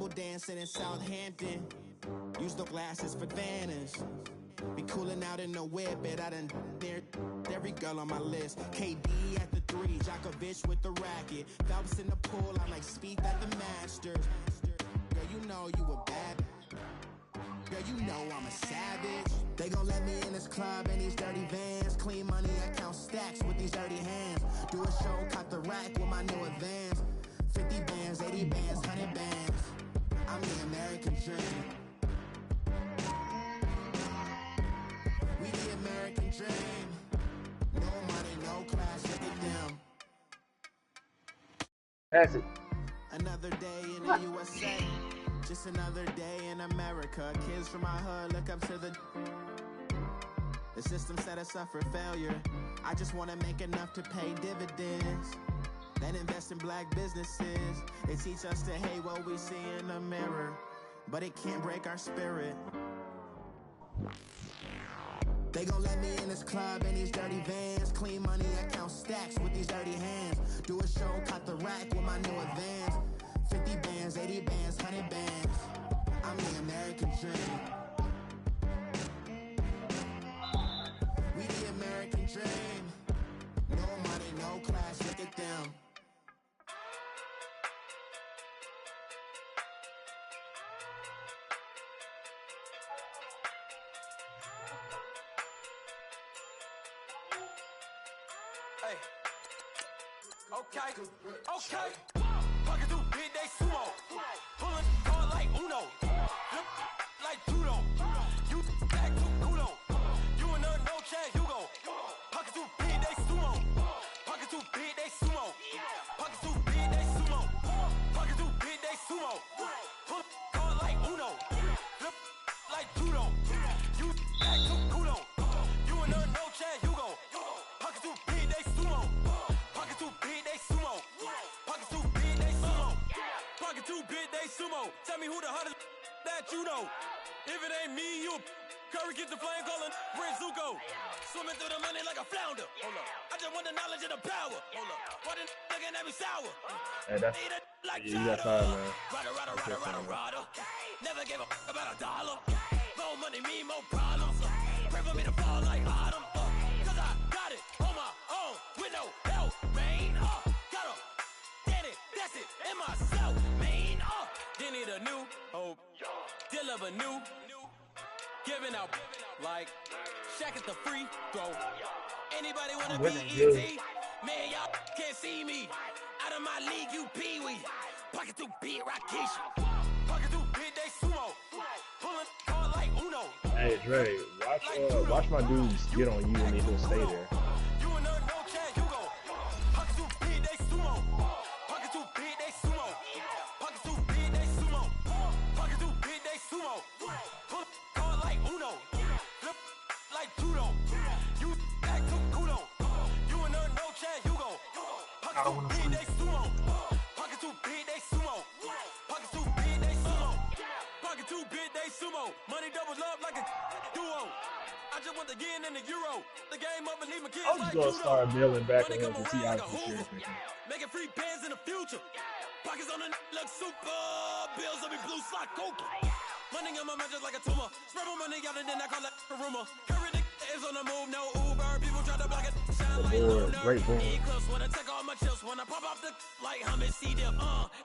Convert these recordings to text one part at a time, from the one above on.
table dancing in Southampton. Use the glasses for Vanish. Be cooling out in the whip, but I done near every girl on my list. KD at the 3, Djokovic with the racket. Phelps in the pool, I like Spieth at the Masters. Girl, you know you a bad. Girl, you know I'm a savage. They gon' let me in this club in these dirty vans. Clean money, I count stacks with these dirty hands. Do a show, cut the rack with my new advance. 50 bands, 80 bands, 100 bands. I'm the American dream. We the American dream. No money, no class, look at them. That's it. Another day in the USA. Just another day in America. Kids from my hood look up to the system set us up for failure. I just want to make enough to pay dividends. Then invest in black businesses. They teach us to hate what we see in the mirror, but it can't break our spirit. They gon' let me in this club in these dirty vans. Clean money, I count stacks with these dirty hands. Do a show, cut the rack with my new advance. 50 bands, 80 bands, 100 bands. I'm the American dream. We the American dream. No money, no class, look at them. Hey. Okay. Pocket through big day sumo. Pulling hard like Uno. Flip like judo. You back to Kudo. You and no Chad Hugo. Pocket through big day sumo. Pocket through big day sumo. Pocket through big day sumo. Pocket through big day sumo. Pull hard like Uno. Flip like judo. You back to Kudo. You and no Chad Hugo. Pocket through big day sumo. Pocket through big day sumo. Pocket through big day sumo. Pocket through big day sumo. Tell me who the hottest that you know. If it ain't me, you Curry get the flame calling Prince Zuko. Swimming through the money like a flounder. Hold up. I just want the knowledge and the power. Hold up. Why the looking at me sour? Hey, that's like you got time, man. Rada. Never gave a about $1. More money, me, more problems. Pray for me to fall like autumn. Cause I got it on my own with no help, man. Got up, did it, that's it, in myself, man. Didn't need a new hope, deliver new, giving out like Shaq at the free throw. Anybody wanna be ET? Man, y'all can't see me. Out of my league, you pee-wee. Pocket through beat Rakesh. Pocket through big day sumo. Pulling hard like Uno. Hey Dre, watch my dudes get on you and he'll stay there. You and no Chad Hugo. Pocket through big day sumo. Pocket through big day sumo. Pocket through big day sumo. Pocket through big day sumo. Pull hard like Uno. Flip like judo. You back to Kudo. You and no Chad Hugo. Pocket through big day sumo. Pocket through big day sumo. Pocket through big day sumo. Pocket through big day sumo. Money doubles up like a duo. I just want the yen and the euro. The game up and leave my kids I'm like just gonna start mailing back money in come to see around how like a serious Hoover. they can. Making free bands in the future. Pockets on the look super. Bills on me blue slot Cooper. Money on my mind just like a tumor. Spread my money out and then I call it a rumor. Curry the is on the move, no Uber. People try to block it. Shine like board, great board. E-clips when I take all my chips. When I pop off the like hummus C-dip.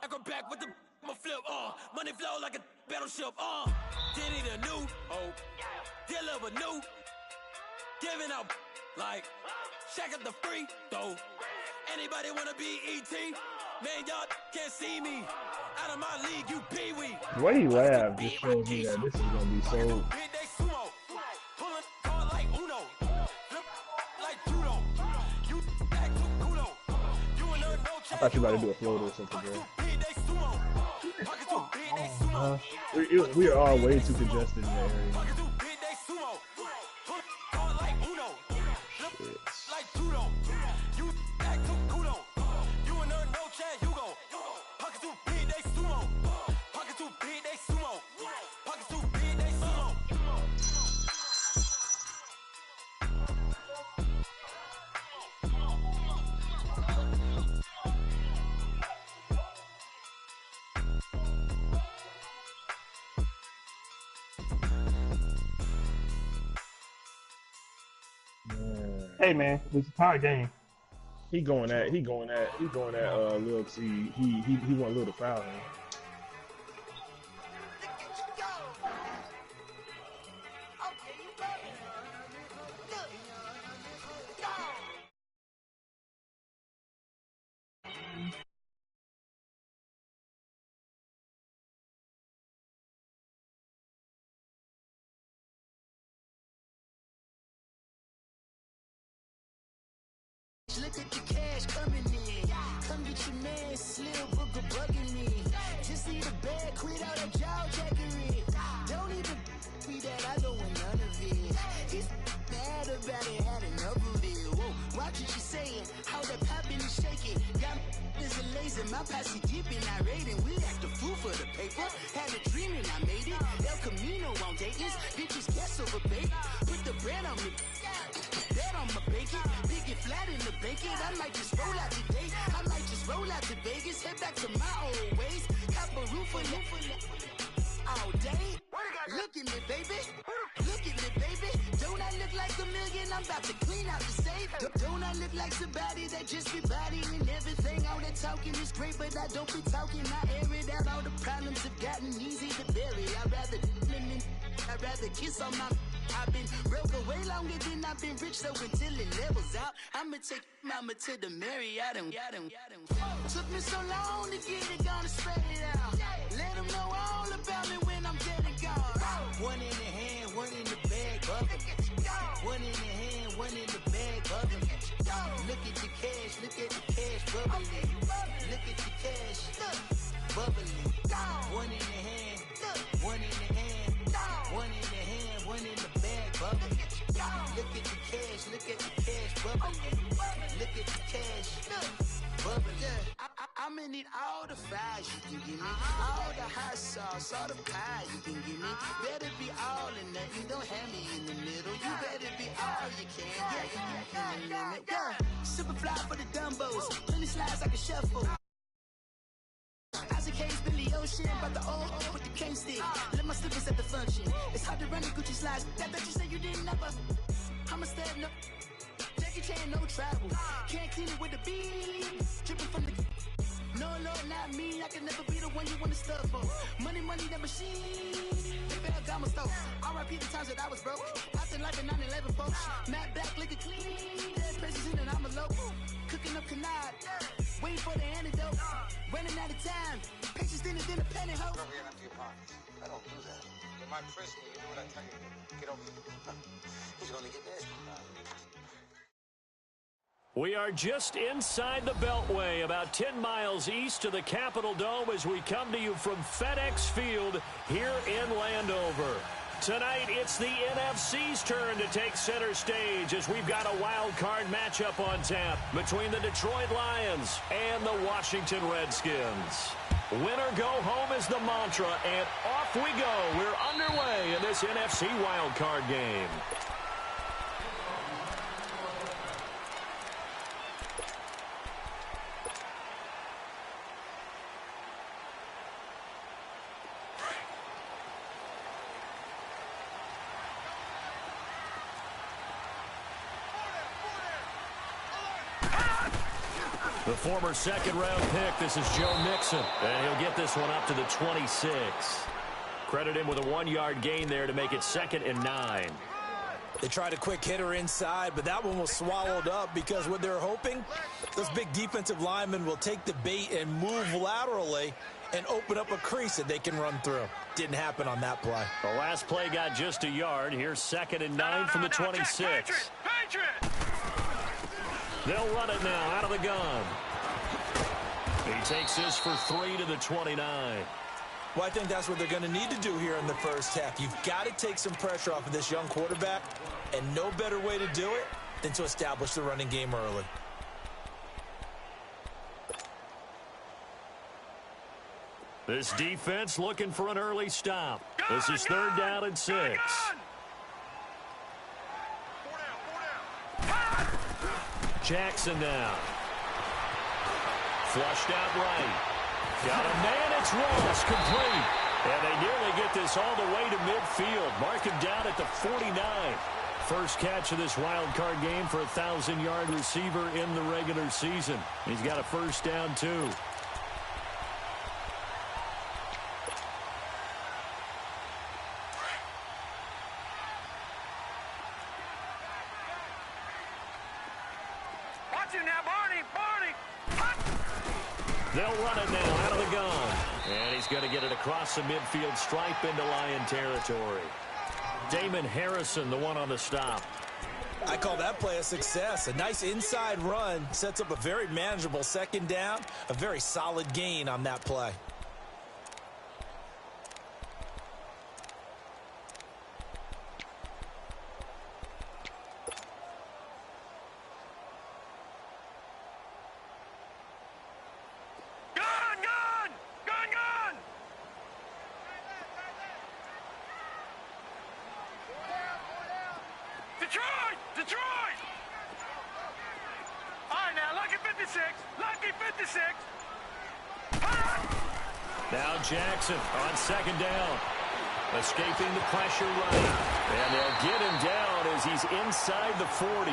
Echo back with the flip. Money flow like a battleship. Did it a new hope. Deliver new. Giving out like Shaq at the free throw. Anybody wanna be ET? Man, y'all can't see me. Out of my league, you pee-wee. The way he laughed just shows me that this is gonna be so. Big day sumo. Pulling hard like Uno. Flip like judo. You back to Kudo. You and no I thought you were about to do a floater or something, bro. big day sumo. Pocket through big day sumo. We are all way too congested in that area. Pocket through big day sumo. Pull hard like Uno. Flip like judo. You back to Kudo. You and no Chad Hugo. Pocket through big day sumo. Pocket through big day sumo. Pocket through big day sumo. Hey man, it's a tie game. He going at Lil T. He want Lil to foul him. Look at the cash coming in. Come get your man, Slim Booker bugging me. Just need a bag, quit all that jaw jackery. Don't even be that, I don't want none of it. It's bad about it, had enough of it. Whoa, watch what you saying, how that poppin' and shaking. Got is a laser, my posse dipping, I raiding. We act a fool for the paper. Had a dream and I made it. El Camino on Dayton's, bitches guess over bait. Put the bread on me. Bet on my bacon, big and flat in the bacon. I might just roll out today. I might just roll out to Vegas, head back to my old ways. Have a roof for all day. Look at me, baby. Look at me, baby. Don't I look like a million? I'm about to clean out the safe. Don't I look like somebody that just be bodying everything? All that talking is great, but I don't be talking. I air it out. All the problems have gotten easy to bury. I'd rather kiss on my. I've been broke way longer than I've been rich, so until it levels out, I'ma take mama to the Marriott and took me so long to get it, gonna spread it out. Let them know all about me when I'm dead and gone. One in the hand, one in the bag, bubbling. One in the hand, one in the bag, bubbling. Look at the cash, bubbling. Look at the cash, bubbling. One in the hand, one in the hand, one in the hand, one in the bag, bubbling. Look at the cash, bubbling. Look at the cash, bubbling. I'ma need all the fries you can give me, all the hot sauce, all the pie you can give me. Better be all in nothing, don't have me in the middle. You better be all you can. Yeah. Super fly for the Dumbos, plenty slides like a shuffle. Isaac Hayes, Billy Ocean, but the old with the cane stick. Let my slippers at the function. It's hard to run the Gucci slides. That bet you say you didn't never. I'ma step no. Jackie Chan, no travel. Can't clean it with the beat. Dripping from the. No, Lord, not me. I can never be the one you want to stuff for. Money, the machine. They fell down my stove. R.I.P. the times that I was broke. Acting like a 9/11 folks. Matt back, liquor clean. Dead presents in and I'm a local. Cooking up canard. Waiting for the antidote. Running out of time. Patience thinner than a penny hoe. Over here in empty pockets. I don't do that. In my prison, you do what I tell you to. Get over here. He's gonna get nasty. We are just inside the Beltway, about 10 miles east of the Capitol Dome as we come to you from FedEx Field here in Landover. Tonight, it's the NFC's turn to take center stage as we've got a wild card matchup on tap between the Detroit Lions and the Washington Redskins. Win or go home is the mantra, and off we go. We're underway in this NFC wild card game. The former second-round pick, this is Joe Mixon, and he'll get this one up to the 26. Credit him with a 1-yard gain there to make it 2nd and 9. They tried a quick hitter inside, but that one was swallowed up because what they're hoping, those big defensive linemen will take the bait and move laterally and open up a crease that they can run through. Didn't happen on that play. The last play got just a yard. Here's 2nd and 9 from the 26. They'll run it now out of the gun. He takes this for 3 to the 29. Well, I think that's what they're going to need to do here in the first half. You've got to take some pressure off of this young quarterback, and no better way to do it than to establish the running game early. This defense looking for an early stop. This is 3rd down and 6. Jackson now. Flushed out right. Got a man, it's Ross, complete. And they nearly get this all the way to midfield. Mark him down at the 49. First catch of this wild card game for a 1,000-yard receiver in the regular season. He's got a first down, too. They'll run it now out of the gun. And he's going to get it across the midfield stripe into Lion territory. Damon Harrison, the one on the stop. I call that play a success. A nice inside run sets up a very manageable second down. A very solid gain on that play. Detroit! All right, now, Lucky 56. Lucky 56. Now Jackson on second down. Escaping the pressure running. And they'll get him down as he's inside the 40.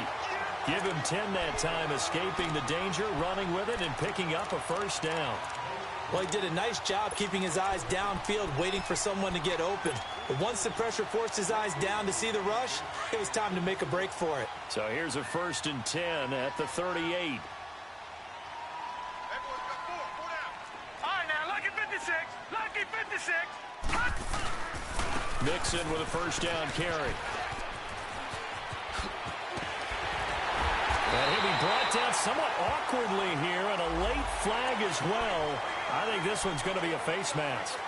Give him 10 that time, escaping the danger, running with it, and picking up a first down. Well, he did a nice job keeping his eyes downfield, waiting for someone to get open. But once the pressure forced his eyes down to see the rush, it was time to make a break for it. So here's a 1st and 10 at the 38. All right, now, Lucky 56. Lucky 56. Mixon with a first down carry. And he'll be brought down somewhat awkwardly here, and a late flag as well. I think this one's going to be a face mask.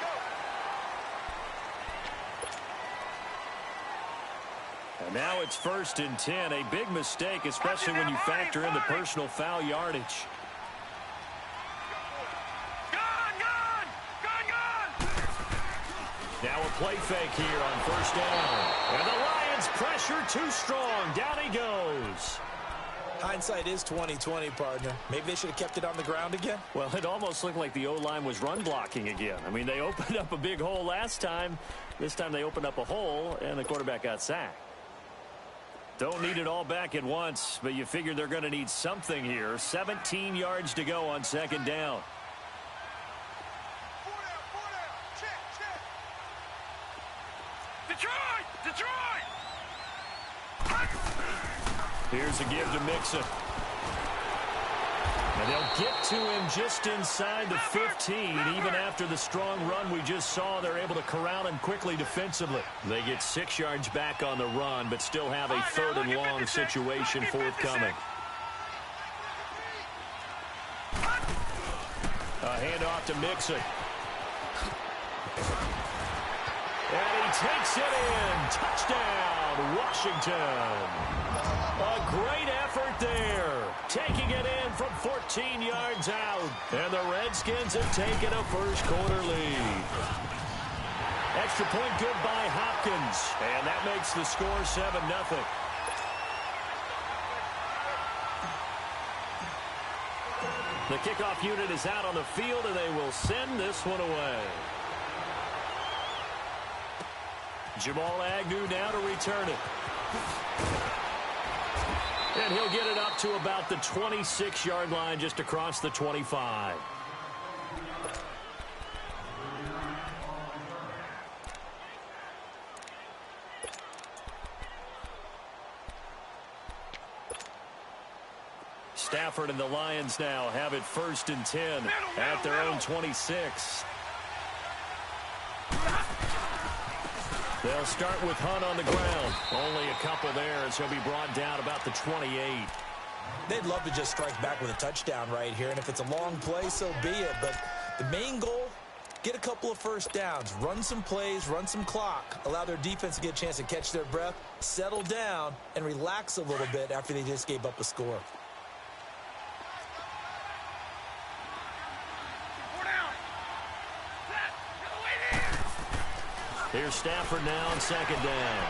And now it's 1st and 10. A big mistake, especially when you factor in the personal foul yardage. Now a play fake here on first down. And the Lions pressure too strong. Down he goes. Hindsight is 20/20, partner. Maybe they should have kept it on the ground again. Well, it almost looked like the O-line was run blocking again. I mean, they opened up a big hole last time. This time they opened up a hole, and the quarterback got sacked. Don't need it all back at once, but you figure they're going to need something here. 17 yards to go on second down. Detroit! Here's a give to Mixon. And they'll get to him just inside the 15. Even after the strong run we just saw, they're able to corral him quickly defensively. They get 6 yards back on the run, but still have a 3rd and long situation forthcoming. A handoff to Mixon. And he takes it in. Touchdown, Washington. A great effort there. Taking it in from 14 yards out. And the Redskins have taken a first quarter lead. Extra point good by Hopkins. And that makes the score 7-0. The kickoff unit is out on the field, and they will send this one away. Jamal Agnew now to return it. And he'll get it up to about the 26-yard line, just across the 25. Stafford and the Lions now have it 1st and 10 at their own 26. They'll start with Hunt on the ground. Only a couple there, as he'll be brought down about the 28. They'd love to just strike back with a touchdown right here, and if it's a long play, so be it. But the main goal, get a couple of first downs, run some plays, run some clock, allow their defense to get a chance to catch their breath, settle down, and relax a little bit after they just gave up a score. Here's Stafford now on second down.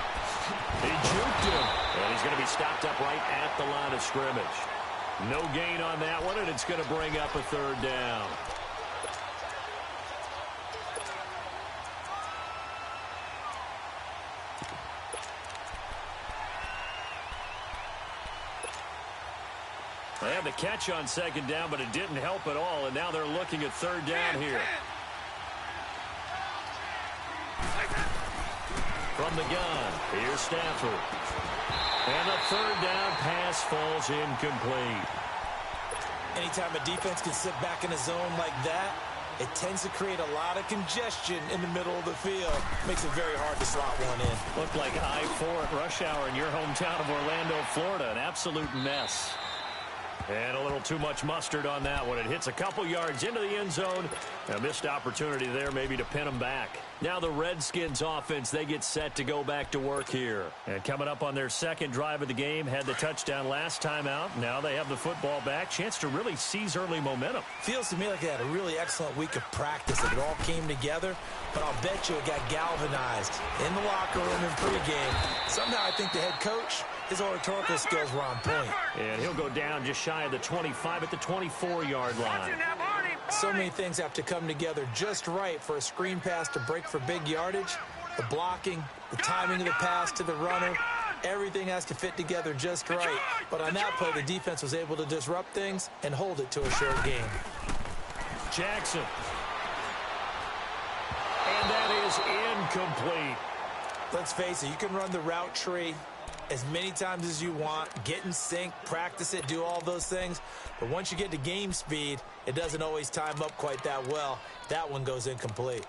He juked him, and he's going to be stopped up right at the line of scrimmage. No gain on that one, and it's going to bring up a 3rd down. They had the catch on second down, but it didn't help at all, and now they're looking at third down here. From the gun, here's Stafford. And the third down pass falls incomplete. Anytime a defense can sit back in a zone like that, it tends to create a lot of congestion in the middle of the field. Makes it very hard to slot one in. Looked like I-4 at rush hour in your hometown of Orlando, Florida. An absolute mess. And a little too much mustard on that one. It hits a couple yards into the end zone. A missed opportunity there maybe to pin them back. Now the Redskins offense, they get set to go back to work here. And coming up on their second drive of the game, had the touchdown last time out. Now they have the football back. Chance to really seize early momentum. Feels to me like they had a really excellent week of practice. It all came together, but I'll bet you it got galvanized in the locker room in pregame. Somehow I think the head coach, his oratorical skills were on point. And he'll go down just shy of the 25 at the 24-yard line. So many things have to come together just right for a screen pass to break for big yardage. The blocking, the timing of the pass to the runner, everything has to fit together just right. But on that play, the defense was able to disrupt things and hold it to a short game. Jackson. And that is incomplete. Let's face it, you can run the route tree as many times as you want, get in sync, practice it, do all those things. But once you get to game speed, it doesn't always time up quite that well. That one goes incomplete.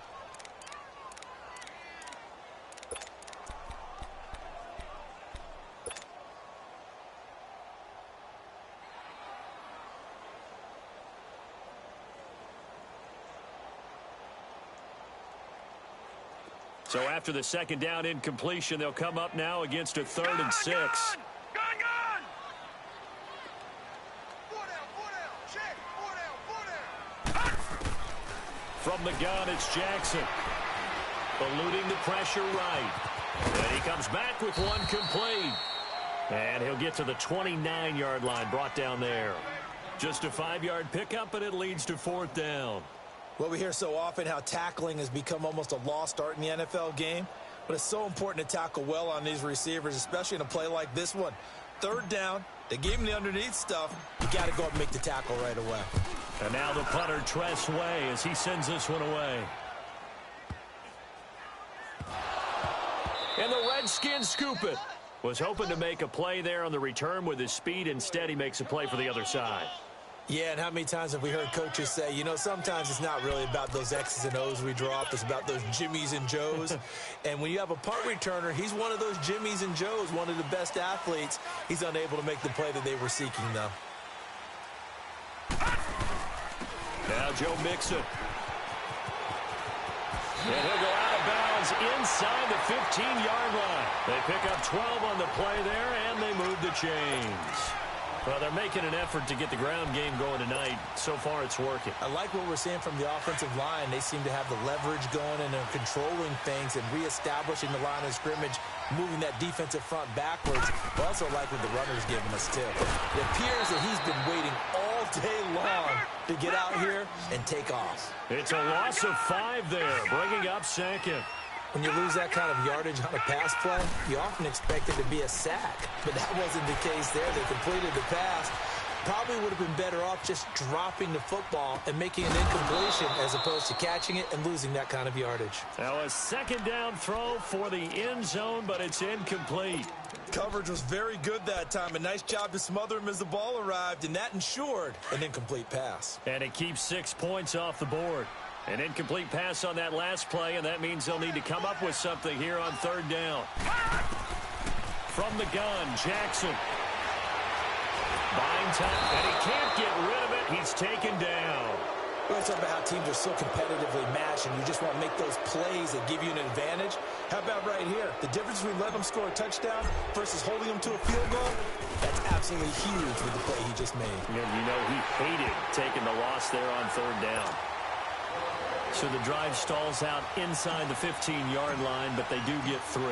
So after the second down incompletion, they'll come up now against a 3rd and 6. Gun! From the gun, it's Jackson. Eluding the pressure right. And he comes back with one complete. And he'll get to the 29-yard line, brought down there. Just a 5-yard pickup, and it leads to 4th down. Well, we hear so often how tackling has become almost a lost art in the NFL game. But it's so important to tackle well on these receivers, especially in a play like this one. 3rd down, they gave him the underneath stuff. You got to go up and make the tackle right away. And now the punter, Tress Way, as he sends this one away. And the Redskins scoop it. Was hoping to make a play there on the return with his speed. Instead, he makes a play for the other side. Yeah, and how many times have we heard coaches say, you know, sometimes it's not really about those X's and O's we draw up. It's about those Jimmies and Joes. And when you have a punt returner, he's one of those Jimmies and Joes, one of the best athletes. He's unable to make the play that they were seeking, though. Now Joe Mixon. And he'll go out of bounds inside the 15-yard line. They pick up 12 on the play there, and they move the chains. Well, they're making an effort to get the ground game going tonight. So far, it's working. I like what we're seeing from the offensive line. They seem to have the leverage going, and they're controlling things and reestablishing the line of scrimmage, moving that defensive front backwards. I also like what the runner's giving us, too. It appears that he's been waiting all day long to get out here and take off. It's a loss of 5 there, bringing up 2nd. When you lose that kind of yardage on a pass play, you often expect it to be a sack. But that wasn't the case there. They completed the pass. Probably would have been better off just dropping the football and making an incompletion as opposed to catching it and losing that kind of yardage. Now a 2nd down throw for the end zone, but it's incomplete. Coverage was very good that time. A nice job to smother him as the ball arrived, and that ensured an incomplete pass. And it keeps 6 points off the board. An incomplete pass on that last play, and that means they'll need to come up with something here on 3rd down. From the gun, Jackson. Buying time, and he can't get rid of it. He's taken down. We always talk about how teams are so competitively matched, and you just want to make those plays that give you an advantage. How about right here? The difference between letting them score a touchdown versus holding them to a field goal, that's absolutely huge with the play he just made. And you know he hated taking the loss there on 3rd down. So the drive stalls out inside the 15-yard line, but they do get 3.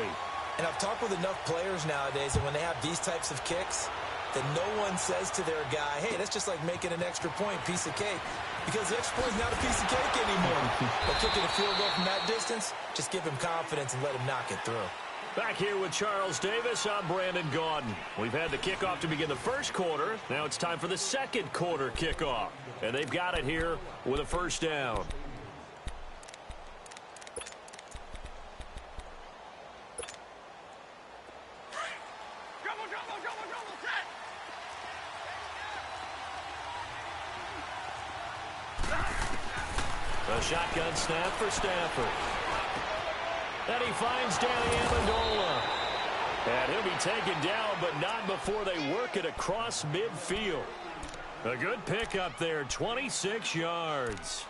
And I've talked with enough players nowadays that when they have these types of kicks, that no one says to their guy, hey, that's just like making an extra point, piece of cake. Because the extra point is not a piece of cake anymore. But kicking a field goal from that distance, just give him confidence and let him knock it through. Back here with Charles Davis, I'm Brandon Gaudin. We've had the kickoff to begin the first quarter. Now it's time for the second quarter kickoff. And they've got it here with a first down. A shotgun snap for Stafford. And he finds Danny Amendola. And he'll be taken down, but not before they work it across midfield. A good pickup there, 26 yards.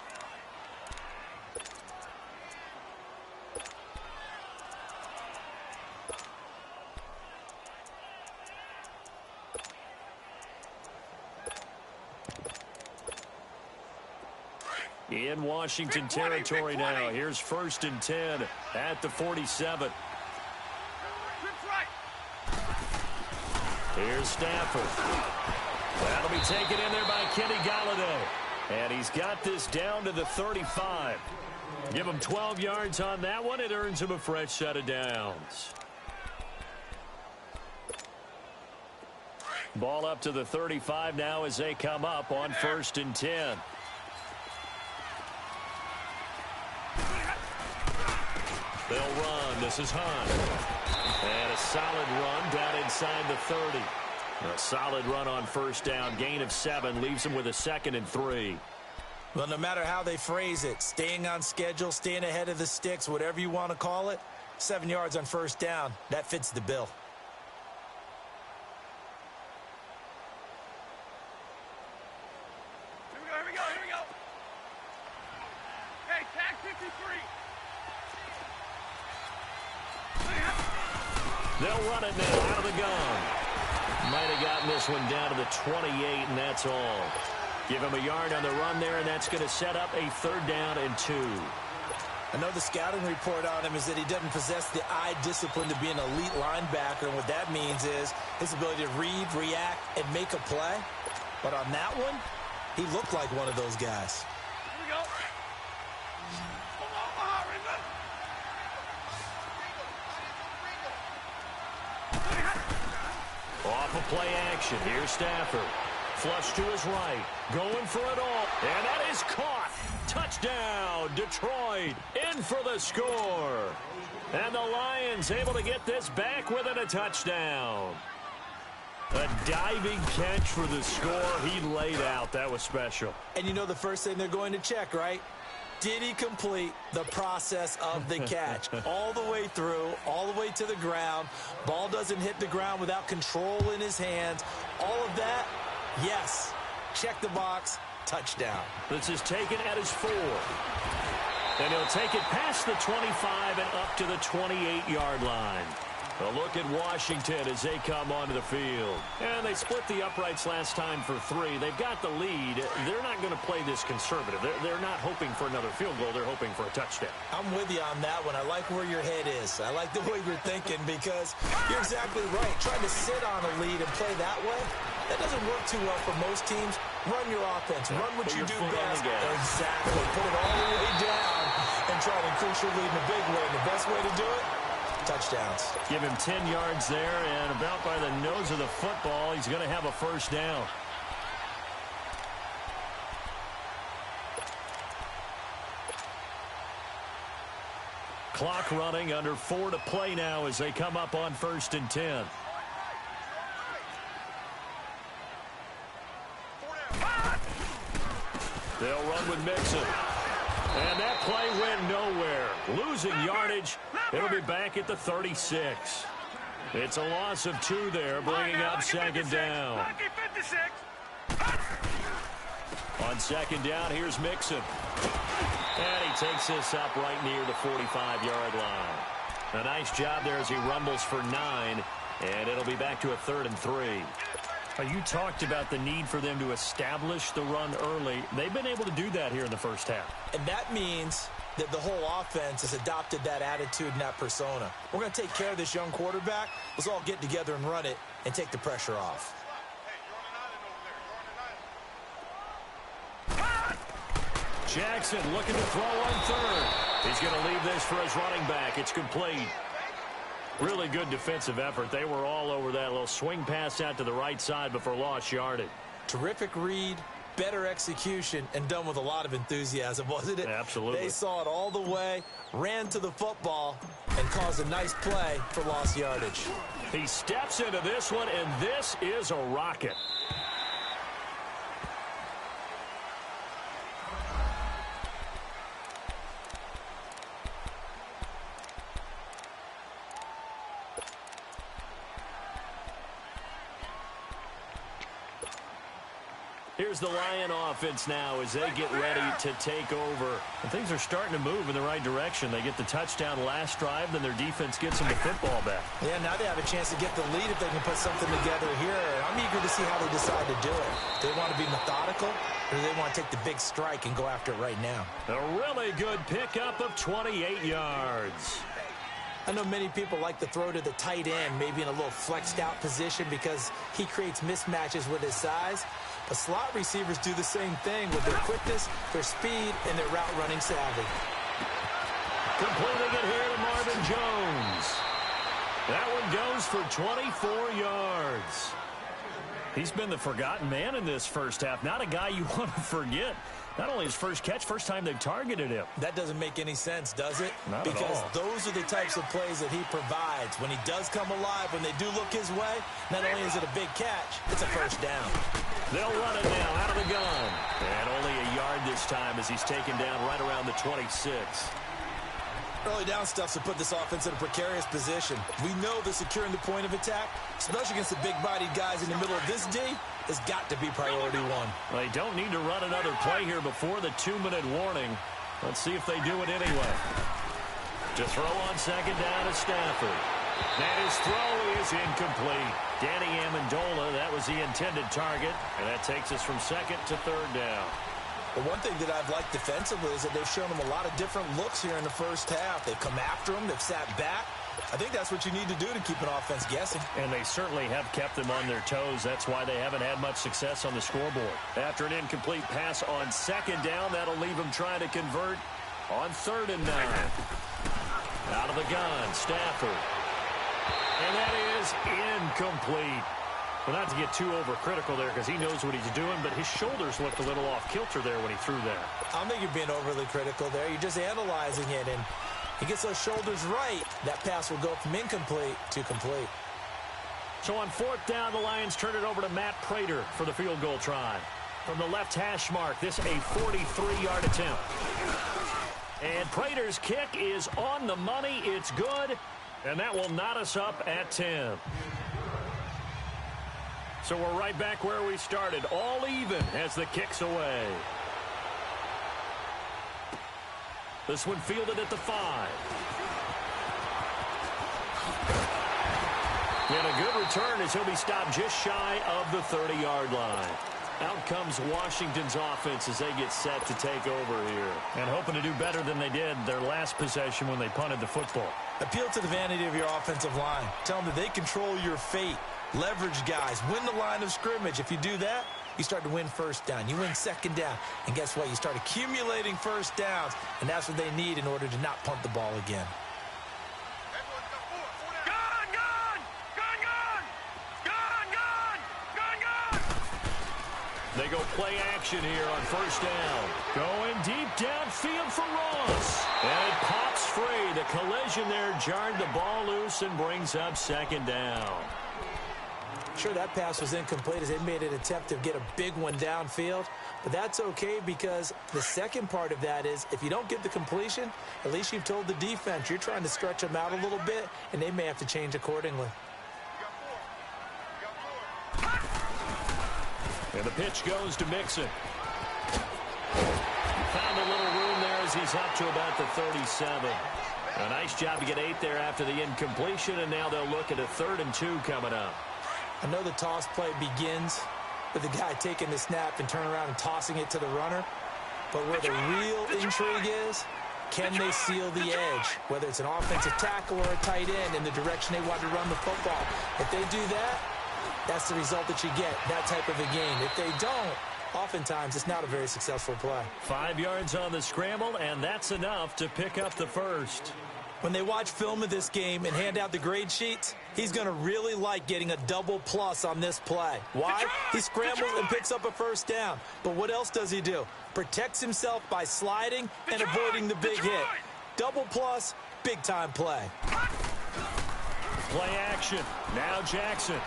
In Washington territory now. Here's 1st and 10 at the 47. Here's Stafford. That'll be taken in there by Kenny Golladay. And he's got this down to the 35. Give him 12 yards on that one. It earns him a fresh set of downs. Ball up to the 35 now as they come up on 1st and 10. They'll run. This is Hunt. And a solid run down inside the 30. A solid run on 1st down. Gain of 7 leaves him with a 2nd and 3. Well, no matter how they phrase it, staying on schedule, staying ahead of the sticks, whatever you want to call it, 7 yards on 1st down, that fits the bill. Here we go. Hey, tag 53. They'll run it now out of the gun. Might have gotten this one down to the 28, and that's all. Give him a yard on the run there, and that's going to set up a 3rd down and 2. I know the scouting report on him is that he doesn't possess the eye discipline to be an elite linebacker, and what that means is his ability to read, react, and make a play. But on that one, he looked like one of those guys. Here we go. Off of play action. Here's Stafford. Flush to his right. Going for it all. And that is caught. Touchdown, Detroit. In for the score. And the Lions able to get this back within a touchdown. A diving catch for the score. He laid out. That was special. And you know the first thing they're going to check, right? Did he complete the process of the catch? All the way through, all the way to the ground. Ball doesn't hit the ground without control in his hands. All of that, yes. Check the box, touchdown. This is taken at his 4. And he'll take it past the 25 and up to the 28-yard line. A look at Washington as they come onto the field. And they split the uprights last time for 3. They've got the lead. They're not going to play this conservative. They're not hoping for another field goal. They're hoping for a touchdown. I'm with you on that one. I like where your head is. I like the way you're thinking because you're exactly right. Trying to sit on a lead and play that way, that doesn't work too well for most teams. Run your offense. Run what you do best. Exactly. Put it all the way down and try to increase your lead in a big way. And the best way to do it, touchdowns. Give him 10 yards there, and about by the nose of the football, he's going to have a 1st down. Clock running, under 4 to play now as they come up on 1st and 10. They'll run with Mixon. And that play went nowhere. Losing yardage. It'll be back at the 36. It's a loss of 2 there, bringing up 2nd down. On 2nd down, here's Mixon. And he takes this up right near the 45-yard line. A nice job there as he rumbles for 9. And it'll be back to a 3rd and 3. You talked about the need for them to establish the run early. They've been able to do that here in the first half. And that means that the whole offense has adopted that attitude and that persona. We're going to take care of this young quarterback. Let's all get together and run it and take the pressure off. Jackson looking to throw on 3rd. He's going to leave this for his running back. It's complete. Really good defensive effort. They were all over that little swing pass out to the right side before lost yardage. Terrific read, better execution, and done with a lot of enthusiasm, wasn't it? Absolutely. They saw it all the way, ran to the football, and caused a nice play for lost yardage. He steps into this one, and this is a rocket. Here's the Lion offense now as they get ready to take over. And things are starting to move in the right direction. They get the touchdown last drive, then their defense gets them the football back. Yeah, now they have a chance to get the lead if they can put something together here. I'm eager to see how they decide to do it. Do they want to be methodical, or do they want to take the big strike and go after it right now? A really good pickup of 28 yards. I know many people like to throw to the tight end, maybe in a little flexed out position because he creates mismatches with his size. But slot receivers do the same thing with their quickness, their speed, and their route running savvy. Completing it here to Marvin Jones. That one goes for 24 yards. He's been the forgotten man in this first half. Not a guy you want to forget. Not only his first catch, first time they've targeted him. That doesn't make any sense, does it? Not because at all. Those are the types of plays that he provides. When he does come alive, when they do look his way, not only is it a big catch, it's a first down. They'll run it now out of the gun. And only a yard this time as he's taken down right around the 26. Early down stuff to put this offense in a precarious position. We know that securing the point of attack, especially against the big-bodied guys in the middle of this D, has got to be priority one. They don't need to run another play here before the 2-minute warning. Let's see if they do it anyway. To throw on second down is Stafford. And his throw is incomplete. Danny Amendola, that was the intended target. And that takes us from second to third down. Well, one thing that I've liked defensively is that they've shown them a lot of different looks here in the first half. They've come after them. They've sat back. I think that's what you need to do to keep an offense guessing. And they certainly have kept them on their toes. That's why they haven't had much success on the scoreboard. After an incomplete pass on second down, that'll leave them trying to convert on 3rd and 9. Out of the gun, Stafford. And that is incomplete. Well, not to get too overcritical there because he knows what he's doing, but his shoulders looked a little off kilter there when he threw that. I don't think you're being overly critical there. You're just analyzing it, and he gets those shoulders right. That pass will go from incomplete to complete. So on 4th down, the Lions turn it over to Matt Prater for the field goal try. From the left hash mark, this a 43-yard attempt. And Prater's kick is on the money. It's good, and that will knot us up at 10. So we're right back where we started, all even as the kick's away. This one fielded at the 5. And a good return as he'll be stopped just shy of the 30-yard line. Out comes Washington's offense as they get set to take over here. And hoping to do better than they did their last possession when they punted the football. Appeal to the vanity of your offensive line. Tell them that they control your fate. Leverage guys. Win the line of scrimmage. If you do that, you start to win first down. You win second down. And guess what? You start accumulating first downs. And that's what they need in order to not punt the ball again. They go play action here on 1st down. Going deep downfield for Ross. And it pops free. The collision there jarred the ball loose and brings up 2nd down. Sure, that pass was incomplete as they made an attempt to get a big one downfield. But that's okay because the second part of that is if you don't get the completion, at least you've told the defense you're trying to stretch them out a little bit, and they may have to change accordingly. And the pitch goes to Mixon. Found a little room there as he's up to about the 37. A nice job to get 8 there after the incompletion, and now they'll look at a 3rd and 2 coming up. I know the toss play begins with the guy taking the snap and turning around and tossing it to the runner. But where the real intrigue is, can they seal the edge? Whether it's an offensive tackle or a tight end in the direction they want to run the football. If they do that, that's the result that you get, that type of a game. If they don't, oftentimes it's not a very successful play. 5 yards on the scramble, and that's enough to pick up the first. When they watch film of this game and hand out the grade sheets, he's going to really like getting a double plus on this play. Why? He scrambles and picks up a first down. But what else does he do? Protects himself by sliding and avoiding the big hit. Double plus, big-time play. Play action. Now Jackson.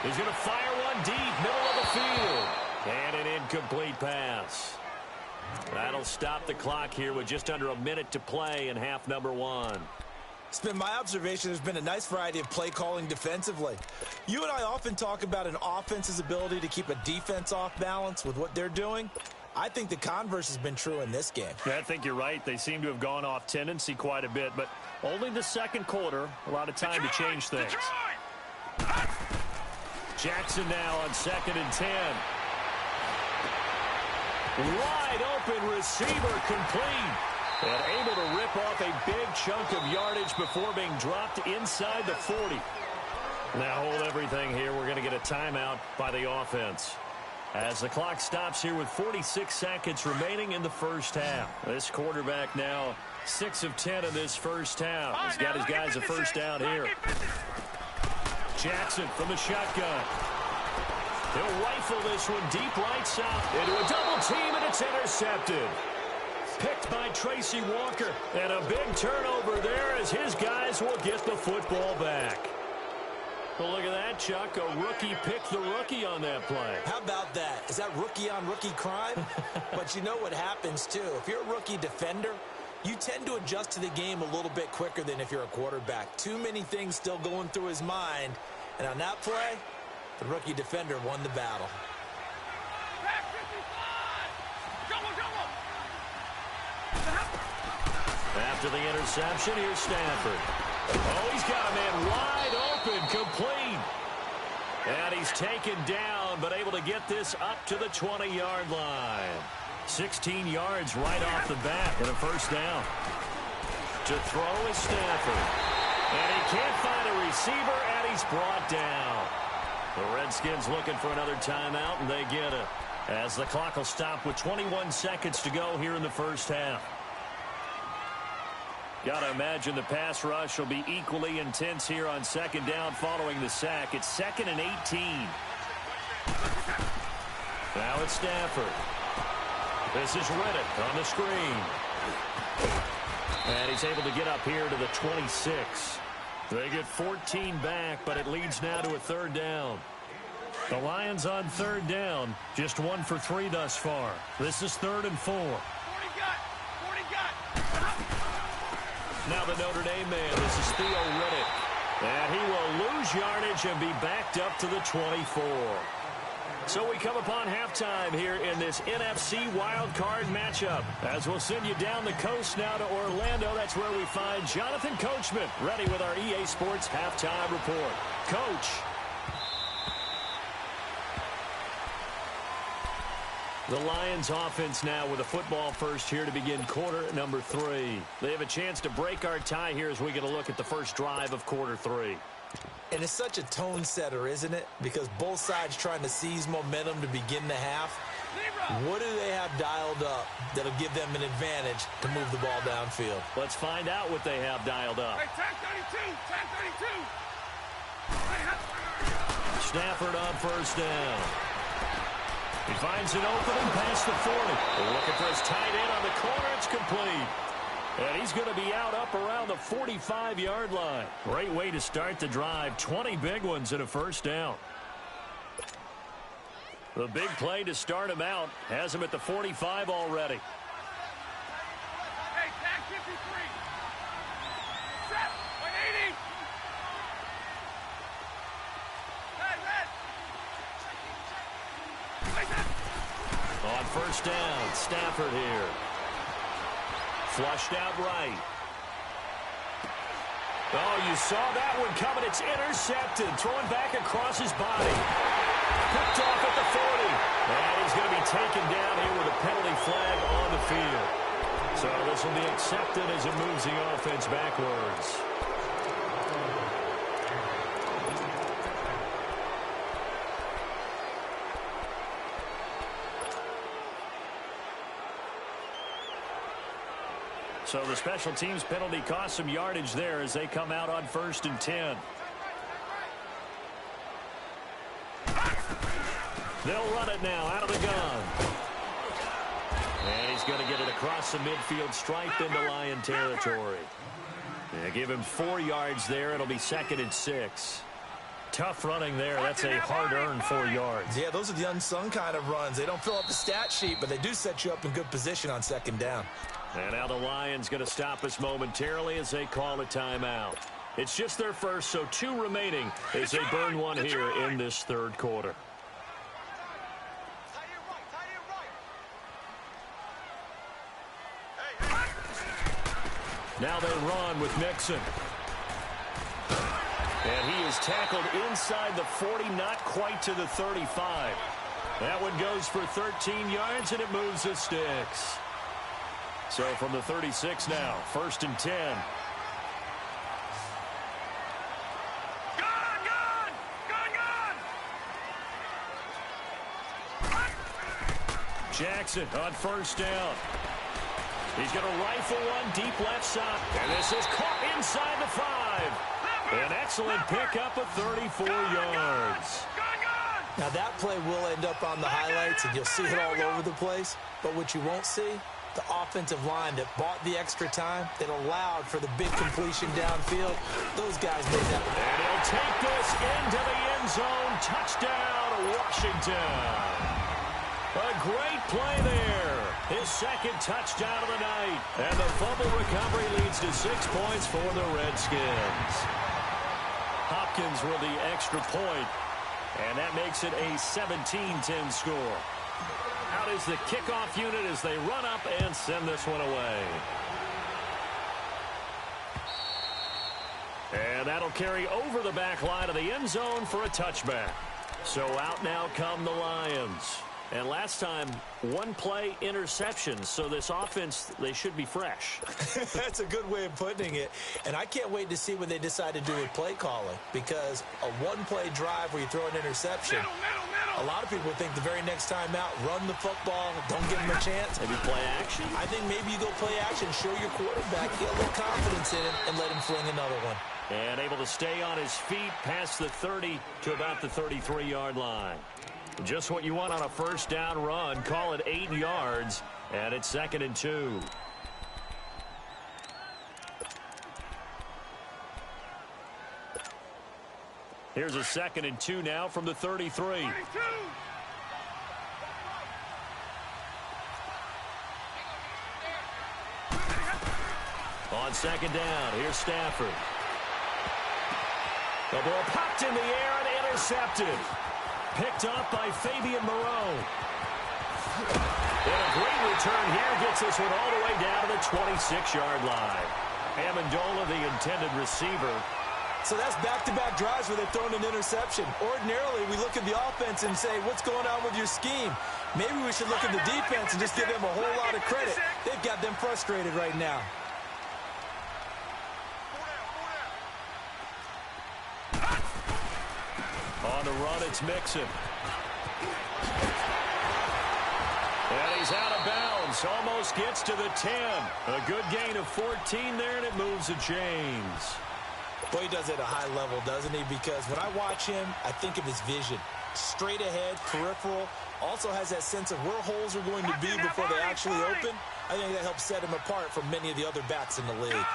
He's going to fire one deep, middle of the field. And an incomplete pass. That'll stop the clock here with just under a minute to play in half number one. It's been my observation there's been a nice variety of play calling defensively. You and I often talk about an offense's ability to keep a defense off balance with what they're doing. I think the converse has been true in this game. Yeah, I think you're right. They seem to have gone off tendency quite a bit, but only the second quarter, a lot of time to change things. Jackson now on 2nd and 10. Wide open receiver complete. And able to rip off a big chunk of yardage before being dropped inside the 40. Now hold everything here. We're going to get a timeout by the offense. As the clock stops here with 46 seconds remaining in the first half. This quarterback now 6 of 10 in this first half. He's got his guys a first down here. Jackson from the shotgun. He'll rifle this one deep right side into a double team, and it's intercepted. Picked by Tracy Walker, and a big turnover there as his guys will get the football back. Well, look at that, Chuck. A rookie picked the rookie on that play. How about that? Is that rookie-on-rookie crime? But you know what happens, too. If you're a rookie defender, you tend to adjust to the game a little bit quicker than if you're a quarterback. Too many things still going through his mind. And on that play, the rookie defender won the battle. After the interception, here's Stanford. Oh, he's got a man wide open, complete. And he's taken down, but able to get this up to the 20-yard line. 16 yards right off the bat and a first down. To throw is Stanford. And he can't find a receiver, and he's brought down. The Redskins looking for another timeout, and they get it. As the clock will stop with 21 seconds to go here in the first half. Got to imagine the pass rush will be equally intense here on second down following the sack. It's 2nd and 18. Now it's Stafford. This is Riddick on the screen. And he's able to get up here to the 26. They get 14 back, but it leads now to a third down. The Lions on third down, just 1 for 3 thus far. This is 3rd and 4. 40 Now the Notre Dame man, this is Theo Riddick. And he will lose yardage and be backed up to the 24. So we come upon halftime here in this NFC wild card matchup. As we'll send you down the coast now to Orlando, that's where we find Jonathan Coachman ready with our EA Sports halftime report. Coach. The Lions offense now with a football first here to begin quarter number 3. They have a chance to break our tie here as we get a look at the first drive of quarter 3. And it's such a tone setter, isn't it? Because both sides trying to seize momentum to begin the half. What do they have dialed up that'll give them an advantage to move the ball downfield? Let's find out what they have dialed up. Hey, 10-32. Stafford on first down. He finds an opening past the 40. Looking for his tight end on the corner. It's complete. And he's going to be out up around the 45-yard line. Great way to start the drive. 20 big ones and a first down. The big play to start him out has him at the 45 already. Hey, tag 53. Set. 180. On first down, Stafford here. Flushed out right. Oh, you saw that one coming. It's intercepted. Thrown back across his body. Picked off at the 40. And he's going to be taken down here with a penalty flag on the field. So this will be accepted as it moves the offense backwards. So the special teams penalty cost some yardage there as they come out on 1st and 10. They'll run it now out of the gun. And he's going to get it across the midfield stripe into Lion territory. They give him 4 yards there. It'll be 2nd and 6. Tough running there. That's a hard-earned 4 yards. Yeah, those are the unsung kind of runs. They don't fill up the stat sheet, but they do set you up in good position on 2nd down. And now the Lions going to stop us momentarily as they call a timeout. It's just their first, so 2 remaining as they burn one here in this 3rd quarter. Now they run with Mixon. And he is tackled inside the 40, not quite to the 35. That one goes for 13 yards, and it moves the sticks. So from the 36 now, 1st and 10. Jackson on 1st down. He's going to rifle one deep left side. And this is caught inside the 5. An excellent pickup of 34 yards. Now that play will end up on the highlights, and you'll see it all over the place. But what you won't see, the offensive line that bought the extra time, that allowed for the big completion downfield. Those guys made that. And he'll take this into the end zone. Touchdown, Washington. A great play there. His 2nd touchdown of the night. And the fumble recovery leads to 6 points for the Redskins. Hopkins with the extra point. And that makes it a 17-10 score. Out is the kickoff unit as they run up and send this one away. And that'll carry over the back line of the end zone for a touchback. So out now come the Lions. And last time, 1 play interception. So this offense, they should be fresh. That's a good way of putting it. And I can't wait to see what they decide to do with play calling. Because a 1-play drive where you throw an interception, a lot of people think the very next time out, run the football, don't give them a chance. Maybe play action? I think maybe you go play action, show your quarterback, get a little confidence in him, and let him fling another one. And able to stay on his feet past the 30 to about the 33-yard line. Just what you want on a 1st down run. Call it 8 yards, and it's 2nd and 2. Here's a 2nd and 2 now from the 33. On 2nd down, here's Stafford. The ball popped in the air and intercepted. Picked up by Fabian Moreau. And a great return here gets this one all the way down to the 26-yard line. Amendola, the intended receiver. So that's back-to-back drives where they've thrown an interception. Ordinarily, we look at the offense and say, what's going on with your scheme? Maybe we should look at the defense and just give them a whole lot of credit. They've got them frustrated right now. On the run, it's Mixon. And he's out of bounds. Almost gets to the 10. A good gain of 14 there, and it moves the chains. Boy, he does it at a high level, doesn't he? Because when I watch him, I think of his vision. Straight ahead, peripheral. Also has that sense of where holes are going to be before they actually open. I think that helps set him apart from many of the other backs in the league.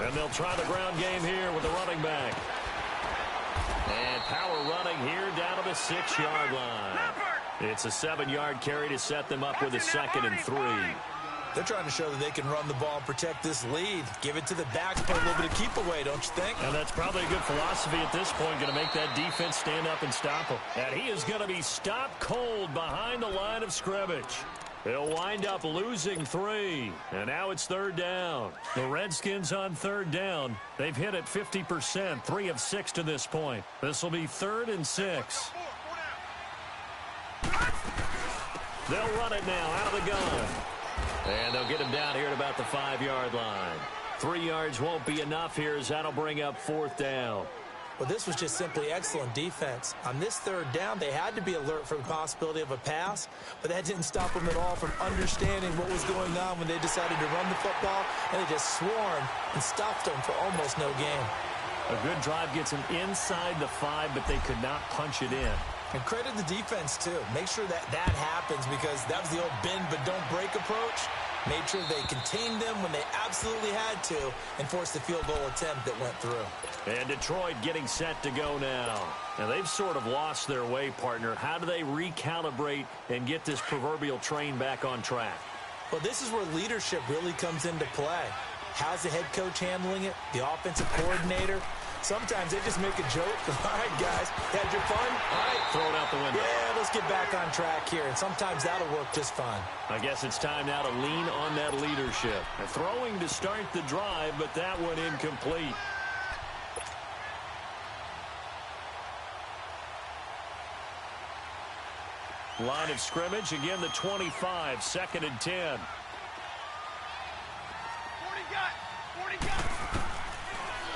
And they'll try the ground game here with the running back. And power running here down to the 6-yard line. It's a 7-yard carry to set them up with a 2nd and 3. They're trying to show that they can run the ball and protect this lead. Give it to the backs, play a little bit of keep away, don't you think? And that's probably a good philosophy at this point, going to make that defense stand up and stop him. And he is going to be stopped cold behind the line of scrimmage. They'll wind up losing 3. And now it's 3rd down. The Redskins on 3rd down. They've hit it 50%, 3 of 6 to this point. This will be 3rd and 6. They'll run it now out of the gun. And they'll get him down here at about the 5-yard line. 3 yards won't be enough here as that'll bring up 4th down. Well, this was just simply excellent defense. On this third down, they had to be alert for the possibility of a pass, but that didn't stop them at all from understanding what was going on when they decided to run the football, and they just swarmed and stopped them for almost no gain. A good drive gets them inside the 5, but they could not punch it in. And credit the defense, too. Make sure that happens, because that was the old bend but don't break approach. Made sure they contained them when they absolutely had to and forced the field goal attempt that went through. And Detroit getting set to go now. Now, they've sort of lost their way, partner. How do they recalibrate and get this proverbial train back on track? Well, this is where leadership really comes into play. How's the head coach handling it? The offensive coordinator? Sometimes they just make a joke. All right, guys, had your fun? All right. Throw it out the window. Yeah, let's get back on track here. And sometimes that'll work just fine. I guess it's time now to lean on that leadership. Throwing to start the drive, but that one incomplete. Line of scrimmage, again the 25, 2nd and 10.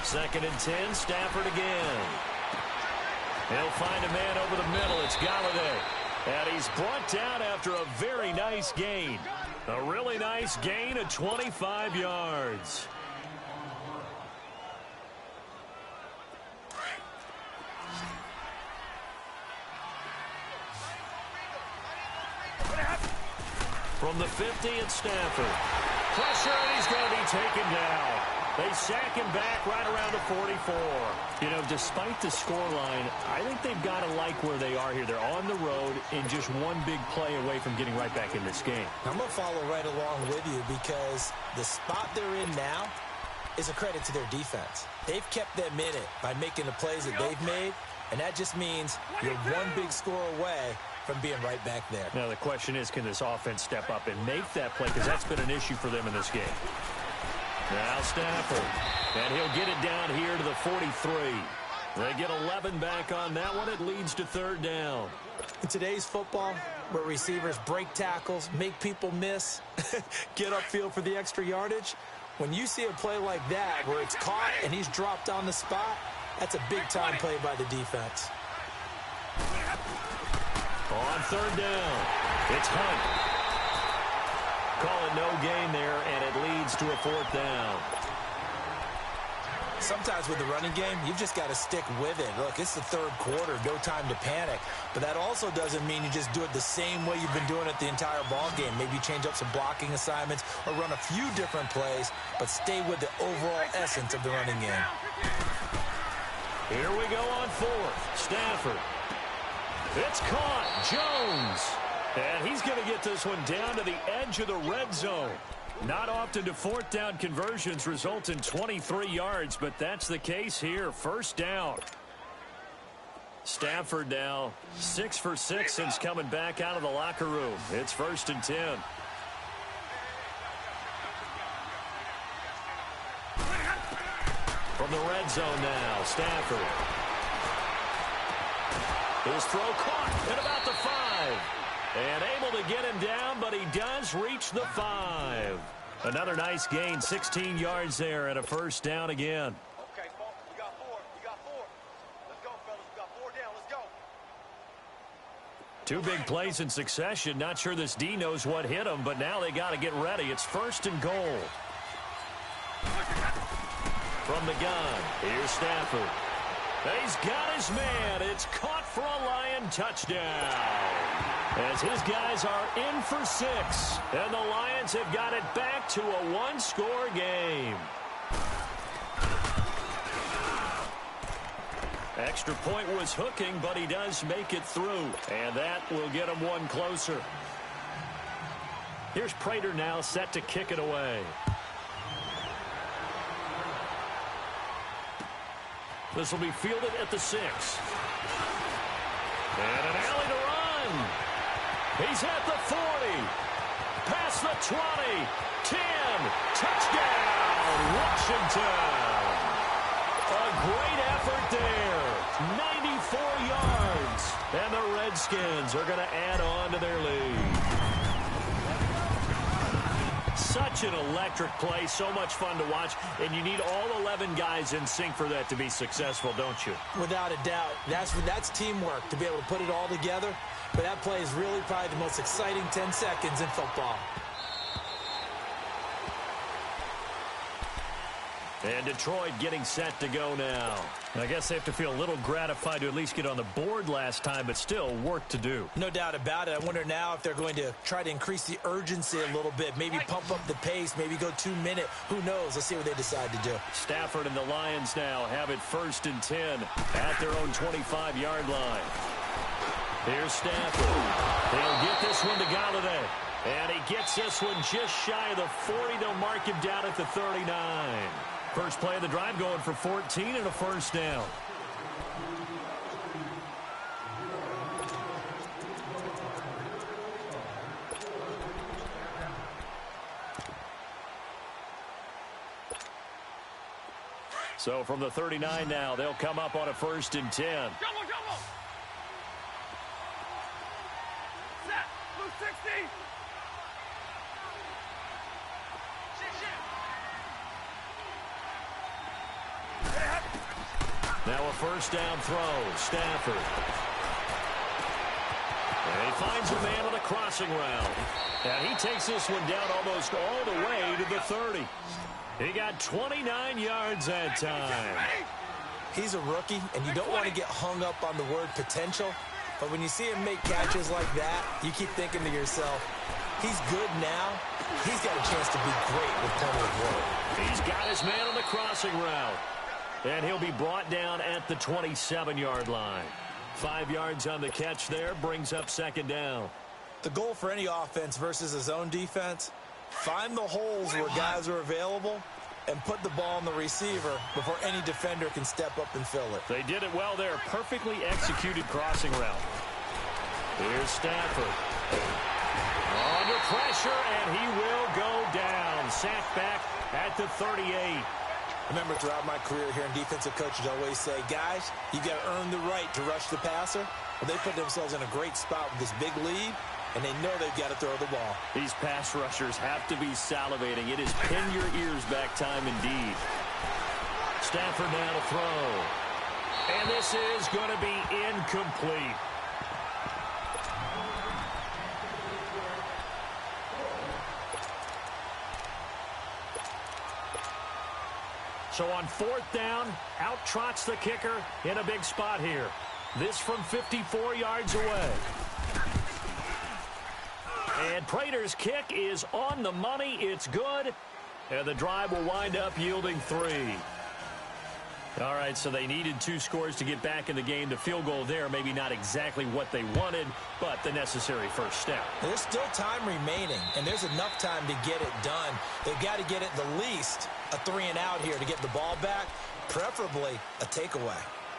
2nd and 10, Stafford again. He'll find a man over the middle. It's Galladay. And he's brought down after a very nice gain. A really nice gain of 25 yards. From the 50, it's Stafford. Pressure, and he's going to be taken down. They sack him back right around the 44. You know, despite the scoreline, I think they've got to like where they are here. They're on the road and just one big play away from getting right back in this game. I'm going to follow right along with you, because the spot they're in now is a credit to their defense. They've kept them in it by making the plays that they've made, and that just means you're one big score away from being right back there. Now, the question is, can this offense step up and make that play? Because that's been an issue for them in this game. Now Stafford, and he'll get it down here to the 43. They get 11 back on that one. It leads to 3rd down. In today's football, where receivers break tackles, make people miss, get upfield for the extra yardage, when you see a play like that where it's caught and he's dropped on the spot, that's a big-time play by the defense. On 3rd down, it's Hunt. Call it no gain there, and it leads to a 4th down. Sometimes with the running game, you've just got to stick with it. Look, it's the 3rd quarter, no time to panic. But that also doesn't mean you just do it the same way you've been doing it the entire ball game. Maybe change up some blocking assignments or run a few different plays, but stay with the overall essence of the running game. Here we go on 4th. Stafford. It's caught. Jones. And he's going to get this one down to the edge of the red zone. Not often do 4th down conversions result in 23 yards, but that's the case here. 1st down. Stafford now 6 for 6 since coming back out of the locker room. It's 1st and 10. From the red zone now, Stafford. His throw caught at about the 5. And able to get him down, but he does reach the 5. Another nice gain, 16 yards there, and a 1st down again. Okay, folks, we got 4. We got 4. Let's go, fellas. We got 4 down. Let's go. 2 big plays in succession. Not sure this D knows what hit him, but now they got to get ready. It's 1st and goal. From the gun, here's Stafford. He's got his man. It's caught for a Lion touchdown. As his guys are in for 6. And the Lions have got it back to a 1-score game. Extra point was hooking, but he does make it through. And that will get him one closer. Here's Prater now set to kick it away. This will be fielded at the 6. And an alley to run. He's at the 40. Past the 20. 10. Touchdown, Washington. A great effort there. 94 yards. And the Redskins are going to add on to their lead. such an electric play, so much fun to watch, and you need all 11 guys in sync for that to be successful, don't you? Without a doubt. That's teamwork, to be able to put it all together. But that play is really probably the most exciting 10 seconds in football. And Detroit getting set to go now. I guess they have to feel a little gratified to at least get on the board last time, but still work to do. No doubt about it. I wonder now if they're going to try to increase the urgency a little bit, maybe pump up the pace, maybe go 2 minute. Who knows? Let's see what they decide to do. Stafford and the Lions now have it 1st and 10 at their own 25-yard line. Here's Stafford. He'll get this one to Galladay. And he gets this one just shy of the 40. They'll mark him down at the 39. First play of the drive going for 14 and a first down. So from the 39 now, they'll come up on a 1st and 10. Double. Set. Blue 60. Now a first down throw. Stafford. And he finds a man on a crossing route. And he takes this one down almost all the way to the 30. He got 29 yards that time. He's a rookie, and you don't want to get hung up on the word potential. But when you see him make catches like that, you keep thinking to yourself, he's good now. He's got a chance to be great with plenty of work. He's got his man on the crossing route. And he'll be brought down at the 27-yard line. 5 yards on the catch there, brings up 2nd down. The goal for any offense versus a zone defense, find the holes where guys are available and put the ball on the receiver before any defender can step up and fill it. They did it well there. Perfectly executed crossing route. Here's Stafford. Under pressure, and he will go down. Sacked back at the 38. Remember, throughout my career here in defensive coaches, I always say, guys, you got to earn the right to rush the passer. Well, they put themselves in a great spot with this big lead, and they know they've got to throw the ball. These pass rushers have to be salivating. It is pin your ears back time indeed. Stafford now to throw. And this is going to be incomplete. So on 4th down, out trots the kicker in a big spot here. This from 54 yards away. And Prater's kick is on the money. It's good. And the drive will wind up yielding 3. All right, so they needed 2 scores to get back in the game. The field goal there, maybe not exactly what they wanted, but the necessary first step. There's still time remaining, and there's enough time to get it done. They've got to get it the least a 3-and-out here to get the ball back, preferably a takeaway.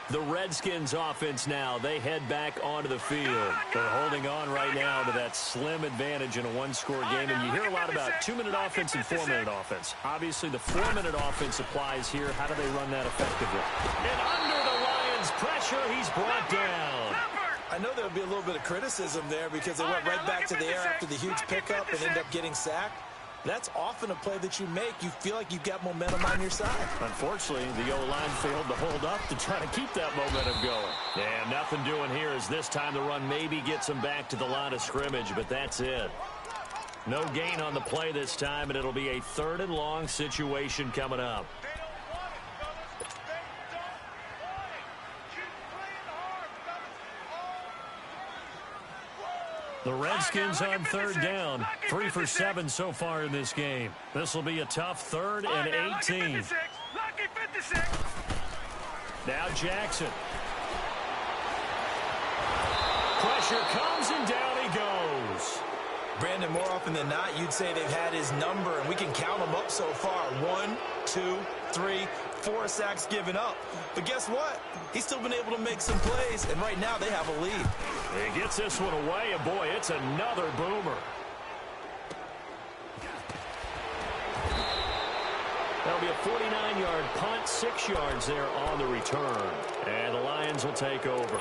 The Redskins offense now, they head back onto the field. They're holding on right now to that slim advantage in a 1-score game. And you hear a lot about 2-minute offense and 4-minute offense. Obviously, the 4-minute offense applies here. How do they run that effectively? And under the Lions' pressure, he's brought down. I know there'll be a little bit of criticism there because they went right back to the air after the huge pickup and end up getting sacked. That's often a play that you make. You feel like you've got momentum on your side. Unfortunately, the O-line failed to hold up to try to keep that momentum going. And nothing doing here as this time the run maybe gets them back to the line of scrimmage, but that's it. No gain on the play this time, and it'll be a 3rd and long situation coming up. The Redskins on 3rd down. 3 for 7 so far in this game. This will be a tough 3rd and 18. Now Jackson. Pressure comes and down he goes. Brandon, more often than not, you'd say they've had his number, and we can count them up so far. 1, 2, 3, 4 sacks given up. But guess what? He's still been able to make some plays, and right now they have a lead. He gets this one away, and boy, it's another boomer. That'll be a 49-yard punt, 6 yards there on the return. And the Lions will take over.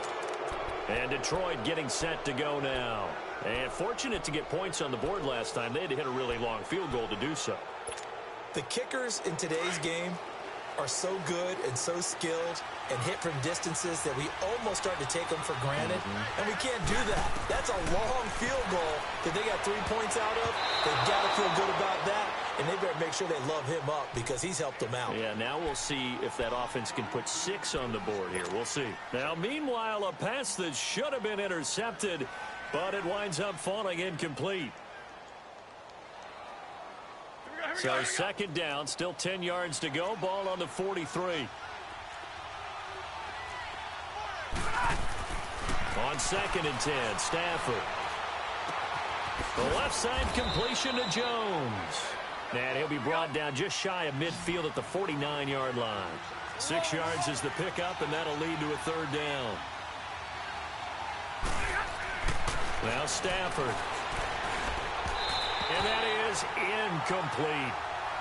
And Detroit getting set to go now. And fortunate to get points on the board last time. They had to hit a really long field goal to do so. The kickers in today's game are so good and so skilled and hit from distances that we almost start to take them for granted. And we can't do that. That's a long field goal that they got 3 points out of. They've got to feel good about that, and they better make sure they love him up because he's helped them out. Yeah, now we'll see if that offense can put 6 on the board here. We'll see. Now, meanwhile, a pass that should have been intercepted, but it winds up falling incomplete. So second down, still 10 yards to go. Ball on the 43. On 2nd and 10, Stafford. The left side completion to Jones. And he'll be brought down just shy of midfield at the 49-yard line. 6 yards is the pickup, and that'll lead to a 3rd down. Now Stafford. And that is incomplete.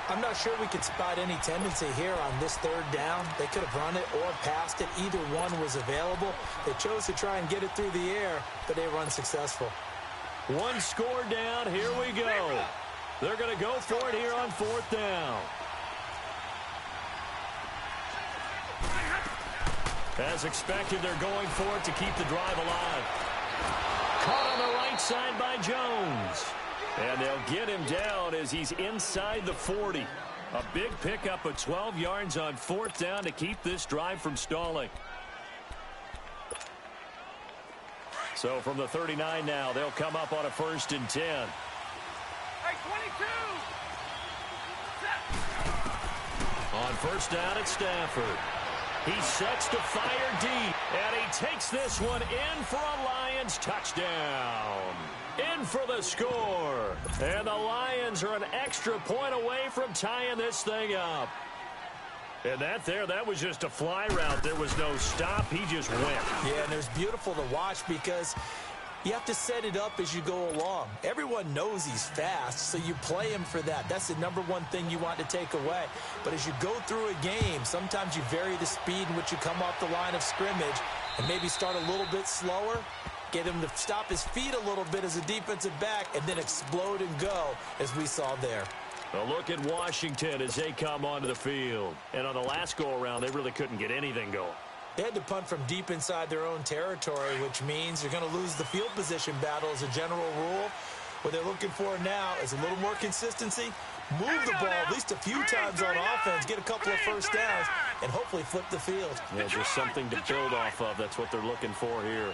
I'm not sure we could spot any tendency here on this 3rd down. They could have run it or passed it. Either one was available. They chose to try and get it through the air, but they were unsuccessful. 1 score down. Here we go. They're going to go for it here on 4th down. As expected, they're going for it to keep the drive alive. Caught on the right side by Jones. And they'll get him down as he's inside the 40. A big pickup of 12 yards on 4th down to keep this drive from stalling. So from the 39 now, they'll come up on a 1st and 10. Hey, 22! On 1st down, it's Stafford. He sets to fire deep, and he takes this one in for a Lions touchdown. In for the score. And the Lions are an extra point away from tying this thing up. And that was just a fly route. There was no stop. He just went. Yeah, and it was beautiful to watch because you have to set it up as you go along. Everyone knows he's fast, so you play him for that. That's the #1 thing you want to take away. But as you go through a game, sometimes you vary the speed in which you come off the line of scrimmage and maybe start a little bit slower, get him to stop his feet a little bit as a defensive back, and then explode and go, as we saw there. A look at Washington as they come onto the field. And on the last go-around, they really couldn't get anything going. They had to punt from deep inside their own territory, which means you're going to lose the field position battle as a general rule. What they're looking for now is a little more consistency, move the ball at least a few times on offense, get a couple of 1st downs, and hopefully flip the field. Yeah, just something to build off of. That's what they're looking for here.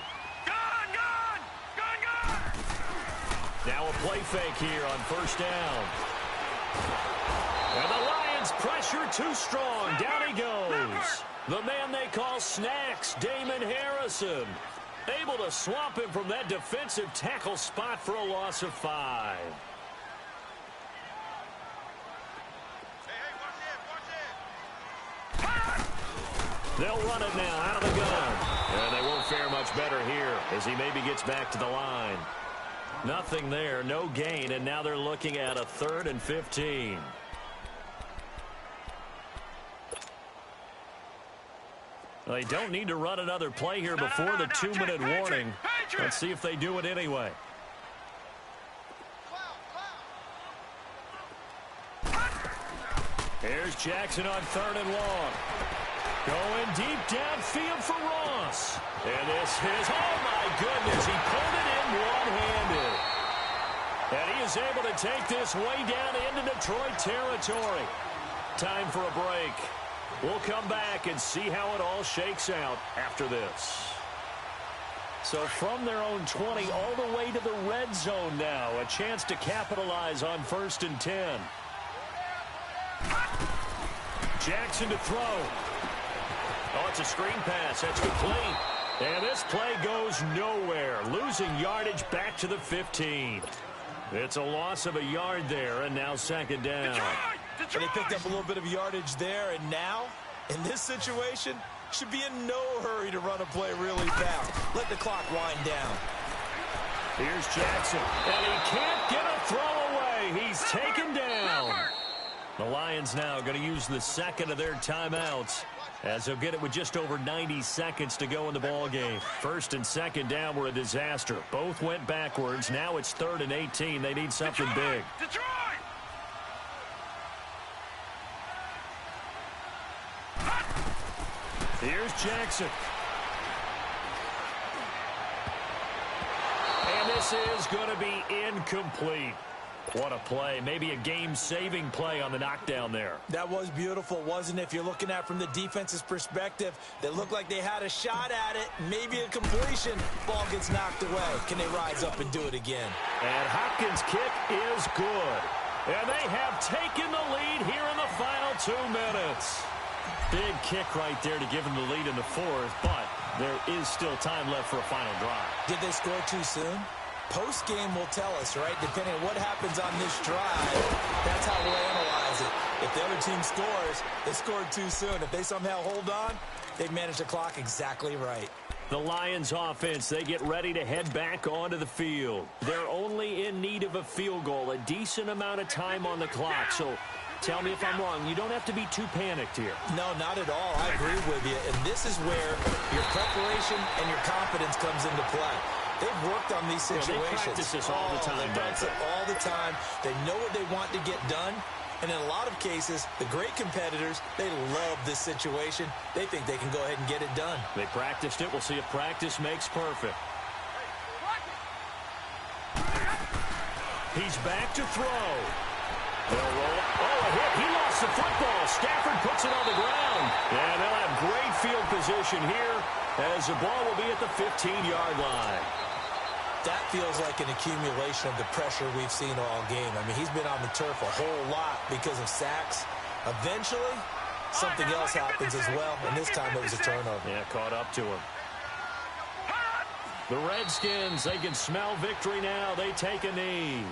Now a play fake here on 1st down. And the Lions pressure too strong. Down he goes. The man they call Snacks, Damon Harrison. Able to swamp him from that defensive tackle spot for a loss of 5. They'll run it now out of the gun. And they won't fare much better here as he maybe gets back to the line. Nothing there, no gain, and now they're looking at a 3rd and 15. They don't need to run another play here before the 2-minute warning. Let's see if they do it anyway. Here's Jackson on 3rd and long. Going deep downfield for Ross. And this is, oh my goodness, he pulled it in one-handed. And he is able to take this way down into Detroit territory. Time for a break. We'll come back and see how it all shakes out after this. So from their own 20 all the way to the red zone now. A chance to capitalize on 1st and 10. Jackson to throw. Oh, it's a screen pass. That's complete. And this play goes nowhere. Losing yardage back to the 15. It's a loss of a yard there, and now 2nd down. And they picked up a little bit of yardage there, and now, in this situation, should be in no hurry to run a play really fast. Let the clock wind down. Here's Jackson, and he can't get a throw away. He's taken down. The Lions now going to use the 2nd of their timeouts as they'll get it with just over 90 seconds to go in the ball game. First and second down were a disaster. Both went backwards. Now it's 3rd and 18. They need something big. Detroit! Here's Jackson. And this is going to be incomplete. What a play. Maybe a game-saving play on the knockdown there. That was beautiful, wasn't it? If you're looking at it from the defense's perspective, they looked like they had a shot at it. Maybe a completion. Ball gets knocked away. Can they rise up and do it again? And Hopkins' kick is good. And they have taken the lead here in the final 2 minutes. Big kick right there to give them the lead in the 4th, but there is still time left for a final drive. Did they score too soon? Post-game will tell us, right? Depending on what happens on this drive, that's how we'll analyze it. If the other team scores, they scored too soon. If they somehow hold on, they've managed the clock exactly right. The Lions offense, they get ready to head back onto the field. They're only in need of a field goal, a decent amount of time on the clock. So tell me if I'm wrong. You don't have to be too panicked here. No, not at all. I agree with you. And this is where your preparation and your confidence comes into play. They've worked on these situations. They practice this all the time. They practice it all the time. They know what they want to get done. And in a lot of cases, the great competitors, they love this situation. They think they can go ahead and get it done. They practiced it. We'll see if practice makes perfect. He's back to throw. They'll roll it. Oh, a hit. He lost the football. Stafford puts it on the ground. And they'll have great field position here as the ball will be at the 15-yard line. That feels like an accumulation of the pressure we've seen all game. I mean, he's been on the turf a whole lot because of sacks. Eventually, something else happens as well, and this time it was a turnover. Yeah, caught up to him. The Redskins, they can smell victory now. They take a knee.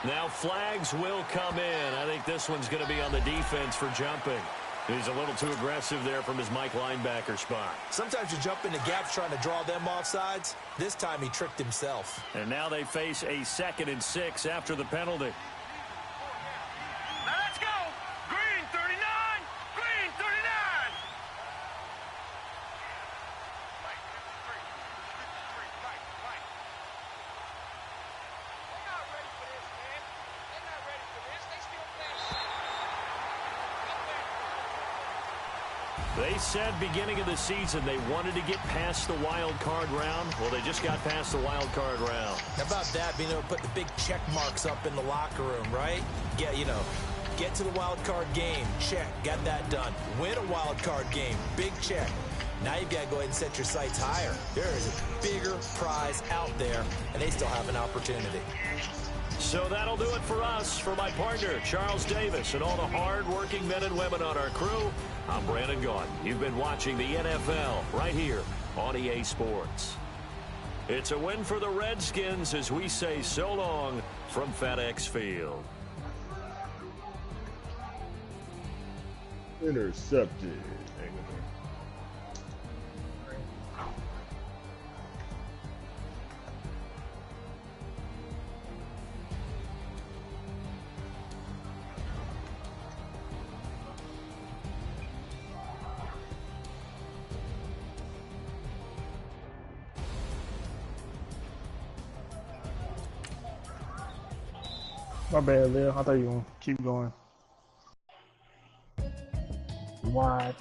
Now flags will come in. I think this one's going to be on the defense for jumping. He's a little too aggressive there from his Mike linebacker spot. Sometimes you jump into gaps trying to draw them off sides. This time he tricked himself. And now they face a 2nd and 6 after the penalty. Now let's go. Green 39. Green 39. Right, 53. 53. Right. They're not ready for this, man. They're not ready for this. They still playing. They said beginning of the season they wanted to get past the wild card round. Well, they just got past the wild card round. How about that, being able to put the big check marks up in the locker room, right? Yeah, get to the wild card game. Check. Got that done. Win a wild card game. Big check. Now you've got to go ahead and set your sights higher. There is a bigger prize out there, and they still have an opportunity. So that'll do it for us. For my partner, Charles Davis, and all the hard-working men and women on our crew, I'm Brandon Gaudin. You've been watching the NFL right here on EA Sports. It's a win for the Redskins as we say so long from FedEx Field. Intercepted. My bad, Lil. I thought you were going to keep going. Why?